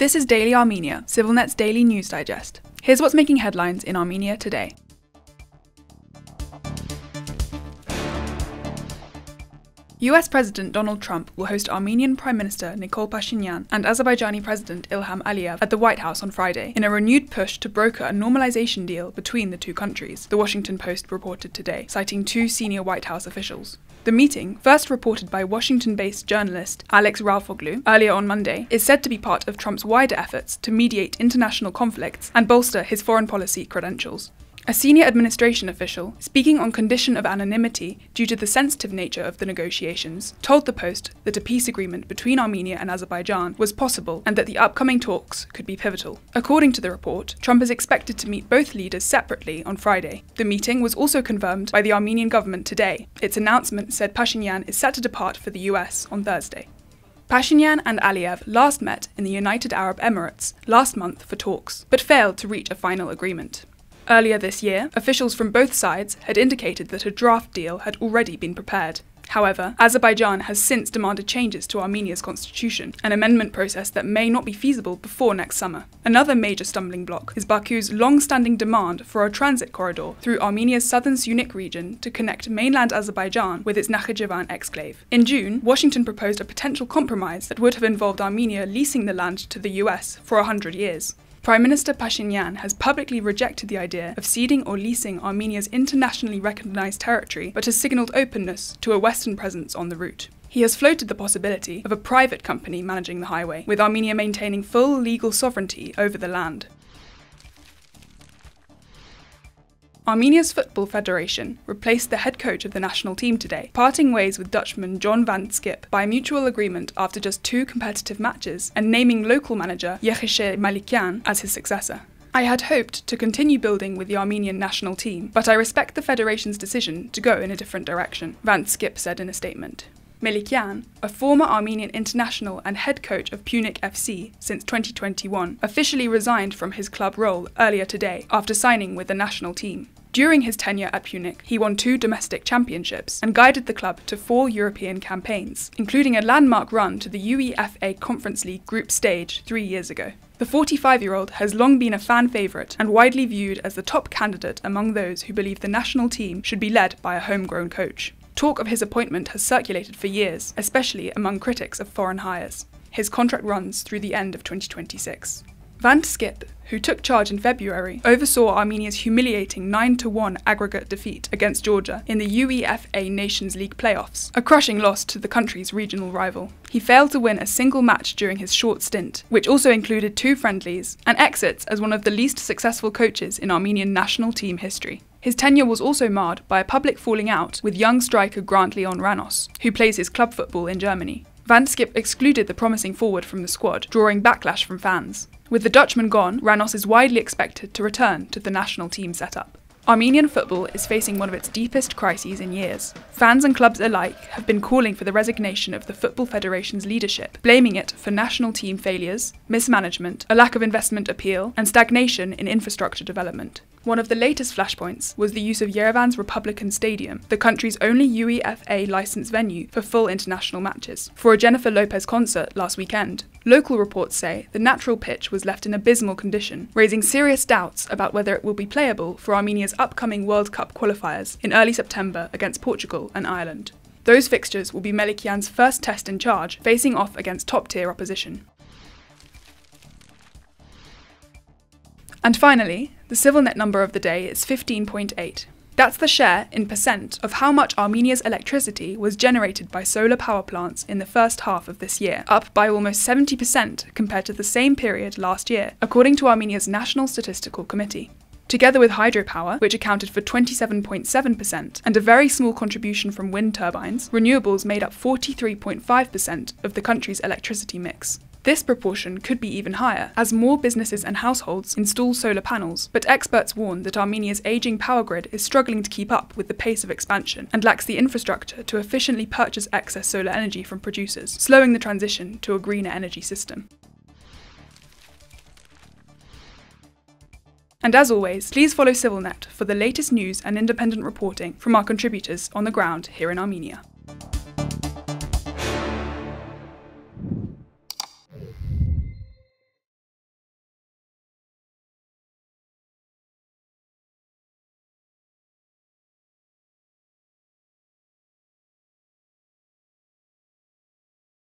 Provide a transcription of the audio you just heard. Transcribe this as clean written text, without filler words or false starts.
This is Daily Armenia, CivilNet's daily news digest. Here's what's making headlines in Armenia today. US President Donald Trump will host Armenian Prime Minister Nikol Pashinyan and Azerbaijani President Ilham Aliyev at the White House on Friday, in a renewed push to broker a normalization deal between the two countries, the Washington Post reported today, citing two senior White House officials. The meeting, first reported by Washington-based journalist Alex Ralfoglu earlier on Monday, is said to be part of Trump's wider efforts to mediate international conflicts and bolster his foreign policy credentials. A senior administration official, speaking on condition of anonymity due to the sensitive nature of the negotiations, told the Post that a peace agreement between Armenia and Azerbaijan was possible and that the upcoming talks could be pivotal. According to the report, Trump is expected to meet both leaders separately on Friday. The meeting was also confirmed by the Armenian government today. Its announcement said Pashinyan is set to depart for the US on Thursday. Pashinyan and Aliyev last met in the United Arab Emirates last month for talks, but failed to reach a final agreement. Earlier this year, officials from both sides had indicated that a draft deal had already been prepared. However, Azerbaijan has since demanded changes to Armenia's constitution, an amendment process that may not be feasible before next summer. Another major stumbling block is Baku's long-standing demand for a transit corridor through Armenia's southern Syunik region to connect mainland Azerbaijan with its Nakhichevan exclave. In June, Washington proposed a potential compromise that would have involved Armenia leasing the land to the US for 100 years. Prime Minister Pashinyan has publicly rejected the idea of ceding or leasing Armenia's internationally recognized territory, but has signaled openness to a Western presence on the route. He has floated the possibility of a private company managing the highway, with Armenia maintaining full legal sovereignty over the land. Armenia's Football Federation replaced the head coach of the national team today, parting ways with Dutchman John van Schip by mutual agreement after just 2 competitive matches and naming local manager Yeghishe Melikyan as his successor. "I had hoped to continue building with the Armenian national team, but I respect the federation's decision to go in a different direction," van Schip said in a statement. Melikyan, a former Armenian international and head coach of Punic FC since 2021, officially resigned from his club role earlier today after signing with the national team. During his tenure at Punic, he won 2 domestic championships and guided the club to 4 European campaigns, including a landmark run to the UEFA Conference League group stage 3 years ago. The 45-year-old has long been a fan favourite and widely viewed as the top candidate among those who believe the national team should be led by a homegrown coach. Talk of his appointment has circulated for years, especially among critics of foreign hires. His contract runs through the end of 2026. Van Schip, who took charge in February, oversaw Armenia's humiliating 9-1 aggregate defeat against Georgia in the UEFA Nations League playoffs, a crushing loss to the country's regional rival. He failed to win a single match during his short stint, which also included 2 friendlies, and exits as one of the least successful coaches in Armenian national team history. His tenure was also marred by a public falling out with young striker Grant Leon Ranos, who plays his club football in Germany. Van Schip excluded the promising forward from the squad, drawing backlash from fans. With the Dutchman gone, Ranos is widely expected to return to the national team setup. Armenian football is facing one of its deepest crises in years. Fans and clubs alike have been calling for the resignation of the Football Federation's leadership, blaming it for national team failures, mismanagement, a lack of investment appeal, and stagnation in infrastructure development. One of the latest flashpoints was the use of Yerevan's Republican Stadium, the country's only UEFA licensed venue for full international matches, for a Jennifer Lopez concert last weekend. Local reports say the natural pitch was left in abysmal condition, raising serious doubts about whether it will be playable for Armenia's upcoming World Cup qualifiers in early September against Portugal and Ireland. Those fixtures will be Melikyan's first test in charge, facing off against top-tier opposition. And finally, the CivilNet number of the day is 15.8. That's the share in percent of how much Armenia's electricity was generated by solar power plants in the first half of this year, up by almost 70% compared to the same period last year, according to Armenia's National Statistical Committee. Together with hydropower, which accounted for 27.7%, and a very small contribution from wind turbines, renewables made up 43.5% of the country's electricity mix. This proportion could be even higher, as more businesses and households install solar panels, but experts warn that Armenia's ageing power grid is struggling to keep up with the pace of expansion and lacks the infrastructure to efficiently purchase excess solar energy from producers, slowing the transition to a greener energy system. And as always, please follow CivilNet for the latest news and independent reporting from our contributors on the ground here in Armenia.